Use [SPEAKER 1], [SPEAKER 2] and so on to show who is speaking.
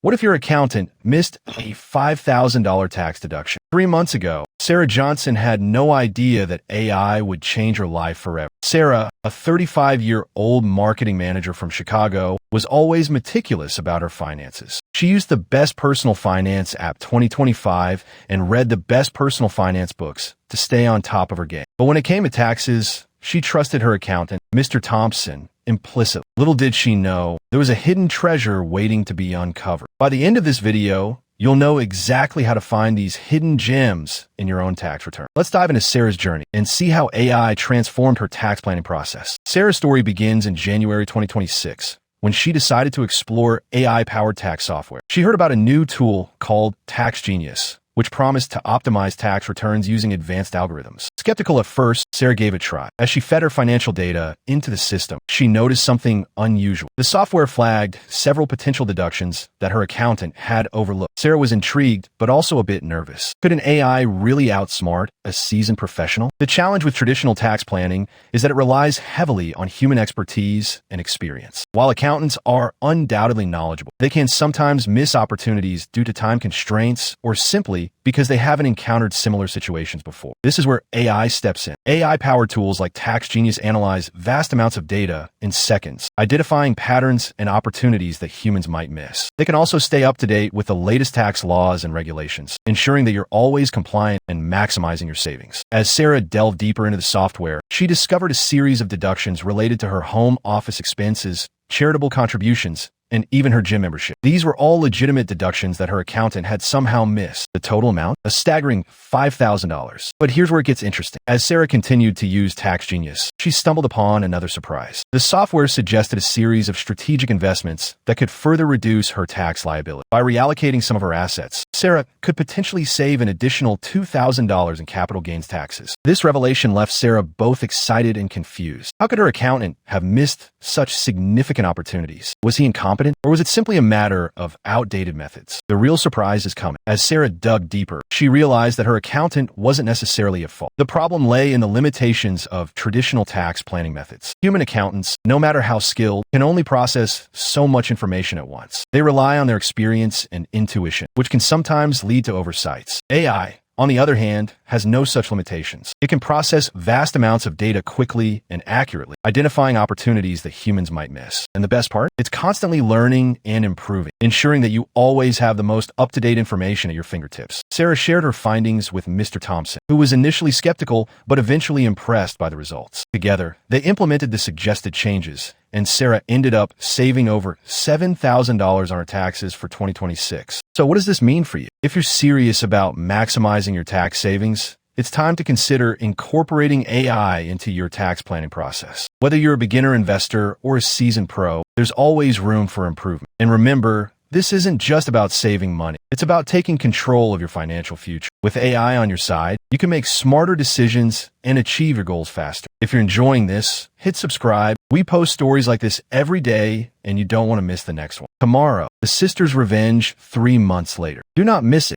[SPEAKER 1] What if your accountant missed a $5,000 tax deduction? 3 months ago, Sarah Johnson had no idea that AI would change her life forever. Sarah, a 35-year-old marketing manager from Chicago, was always meticulous about her finances. She used the Best Personal Finance app 2025 and read the best personal finance books to stay on top of her game. But when it came to taxes, she trusted her accountant, Mr. Thompson, implicitly. Little did she know, there was a hidden treasure waiting to be uncovered. By the end of this video, you'll know exactly how to find these hidden gems in your own tax return. Let's dive into Sarah's journey and see how AI transformed her tax planning process. Sarah's story begins in January 2026, when she decided to explore AI-powered tax software. She heard about a new tool called Tax Genius, which promised to optimize tax returns using advanced algorithms. Skeptical at first, Sarah gave it a try. As she fed her financial data into the system, she noticed something unusual. The software flagged several potential deductions that her accountant had overlooked. Sarah was intrigued, but also a bit nervous. Could an AI really outsmart a seasoned professional? The challenge with traditional tax planning is that it relies heavily on human expertise and experience. While accountants are undoubtedly knowledgeable, they can sometimes miss opportunities due to time constraints or simply because they haven't encountered similar situations before. This is where AI steps in. AI-powered tools like Tax Genius analyze vast amounts of data in seconds, identifying patterns and opportunities that humans might miss. They can also stay up to date with the latest tax laws and regulations, ensuring that you're always compliant and maximizing your savings. As Sarah delved deeper into the software, she discovered a series of deductions related to her home office expenses, charitable contributions, and even her gym membership. These were all legitimate deductions that her accountant had somehow missed. The total amount? A staggering $5,000. But here's where it gets interesting. As Sarah continued to use Tax Genius, she stumbled upon another surprise. The software suggested a series of strategic investments that could further reduce her tax liability. By reallocating some of her assets, Sarah could potentially save an additional $2,000 in capital gains taxes. This revelation left Sarah both excited and confused. How could her accountant have missed such significant opportunities? Was he incompetent? Or was it simply a matter of outdated methods? The real surprise is coming. As Sarah dug deeper, she realized that her accountant wasn't necessarily at fault. The problem lay in the limitations of traditional tax planning methods. Human accountants, no matter how skilled, can only process so much information at once. They rely on their experience and intuition, which can sometimes lead to oversights. AI, on the other hand, has no such limitations. It can process vast amounts of data quickly and accurately, identifying opportunities that humans might miss. And the best part? It's constantly learning and improving, ensuring that you always have the most up-to-date information at your fingertips. Sarah shared her findings with Mr. Thompson, who was initially skeptical but eventually impressed by the results. Together, they implemented the suggested changes, and Sarah ended up saving over $7,000 on her taxes for 2026. So what does this mean for you? If you're serious about maximizing your tax savings, it's time to consider incorporating AI into your tax planning process. Whether you're a beginner investor or a seasoned pro, there's always room for improvement. And remember, this isn't just about saving money. It's about taking control of your financial future. With AI on your side, you can make smarter decisions and achieve your goals faster. If you're enjoying this, hit subscribe. We post stories like this every day, and you don't want to miss the next one. Tomorrow, the sister's revenge 3 months later. Do not miss it.